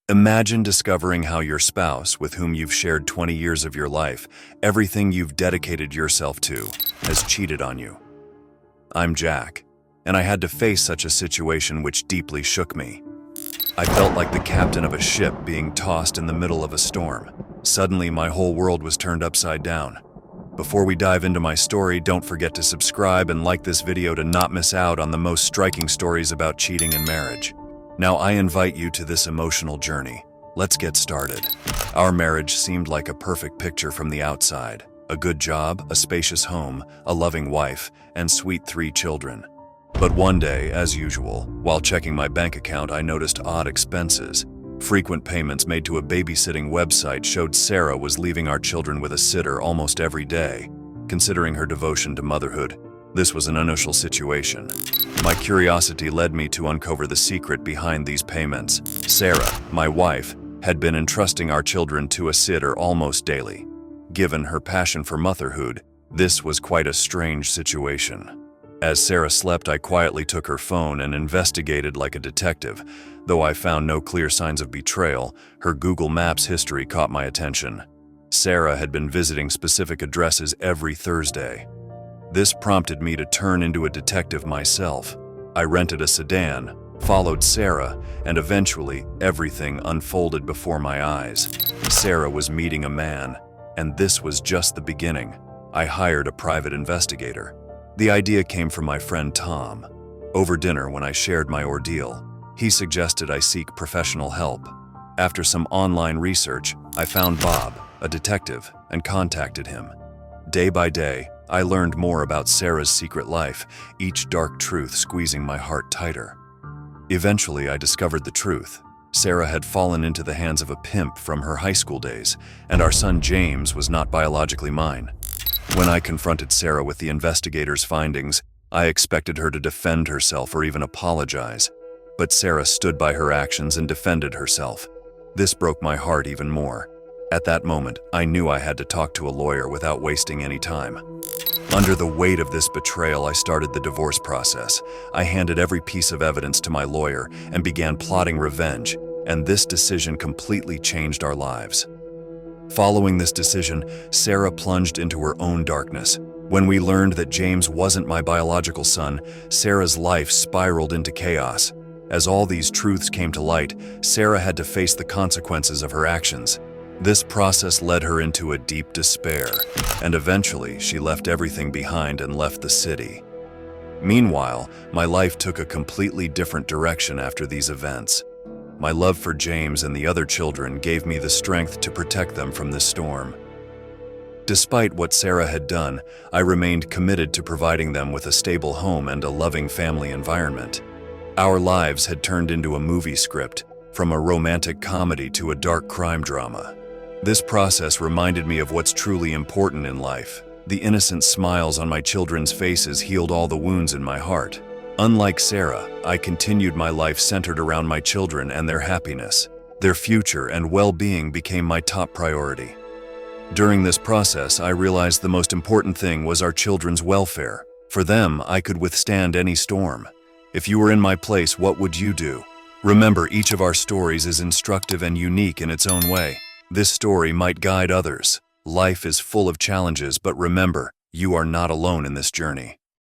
Imagine discovering how your spouse, with whom you've shared 20 years of your life, everything you've dedicated yourself to, has cheated on you. I'm Jack, and I had to face such a situation which deeply shook me. I felt like the captain of a ship being tossed in the middle of a storm. Suddenly, my whole world was turned upside down. Before we dive into my story, don't forget to subscribe and like this video to not miss out on the most striking stories about cheating and marriage. Now I invite you to this emotional journey. Let's get started. Our marriage seemed like a perfect picture from the outside. A good job, a spacious home, a loving wife, and sweet 3 children. But one day, as usual, while checking my bank account, I noticed odd expenses. Frequent payments made to a babysitting website showed Sarah was leaving our children with a sitter almost every day. Considering her devotion to motherhood, this was an unusual situation. My curiosity led me to uncover the secret behind these payments. Sarah, my wife, had been entrusting our children to a sitter almost daily. Given her passion for motherhood, this was quite a strange situation. As Sarah slept, I quietly took her phone and investigated like a detective. Though I found no clear signs of betrayal, her Google Maps history caught my attention. Sarah had been visiting specific addresses every Thursday. This prompted me to turn into a detective myself. I rented a sedan, followed Sarah, and eventually everything unfolded before my eyes. Sarah was meeting a man, and this was just the beginning. I hired a private investigator. The idea came from my friend Tom. Over dinner, when I shared my ordeal, he suggested I seek professional help. After some online research, I found Bob, a detective, and contacted him. Day by day, I learned more about Sarah's secret life, each dark truth squeezing my heart tighter. Eventually, I discovered the truth. Sarah had fallen into the hands of a pimp from her high school days, and our son James was not biologically mine. When I confronted Sarah with the investigator's findings, I expected her to defend herself or even apologize. But Sarah stood by her actions and defended herself. This broke my heart even more. At that moment, I knew I had to talk to a lawyer without wasting any time. Under the weight of this betrayal, I started the divorce process. I handed every piece of evidence to my lawyer and began plotting revenge, and this decision completely changed our lives. Following this decision, Sarah plunged into her own darkness. When we learned that James wasn't my biological son, Sarah's life spiraled into chaos. As all these truths came to light, Sarah had to face the consequences of her actions. This process led her into a deep despair, and eventually she left everything behind and left the city. Meanwhile, my life took a completely different direction after these events. My love for James and the other children gave me the strength to protect them from this storm. Despite what Sarah had done, I remained committed to providing them with a stable home and a loving family environment. Our lives had turned into a movie script, from a romantic comedy to a dark crime drama. This process reminded me of what's truly important in life. The innocent smiles on my children's faces healed all the wounds in my heart. Unlike Sarah, I continued my life centered around my children and their happiness. Their future and well-being became my top priority. During this process, I realized the most important thing was our children's welfare. For them, I could withstand any storm. If you were in my place, what would you do? Remember, each of our stories is instructive and unique in its own way. This story might guide others. Life is full of challenges, but remember, you are not alone in this journey.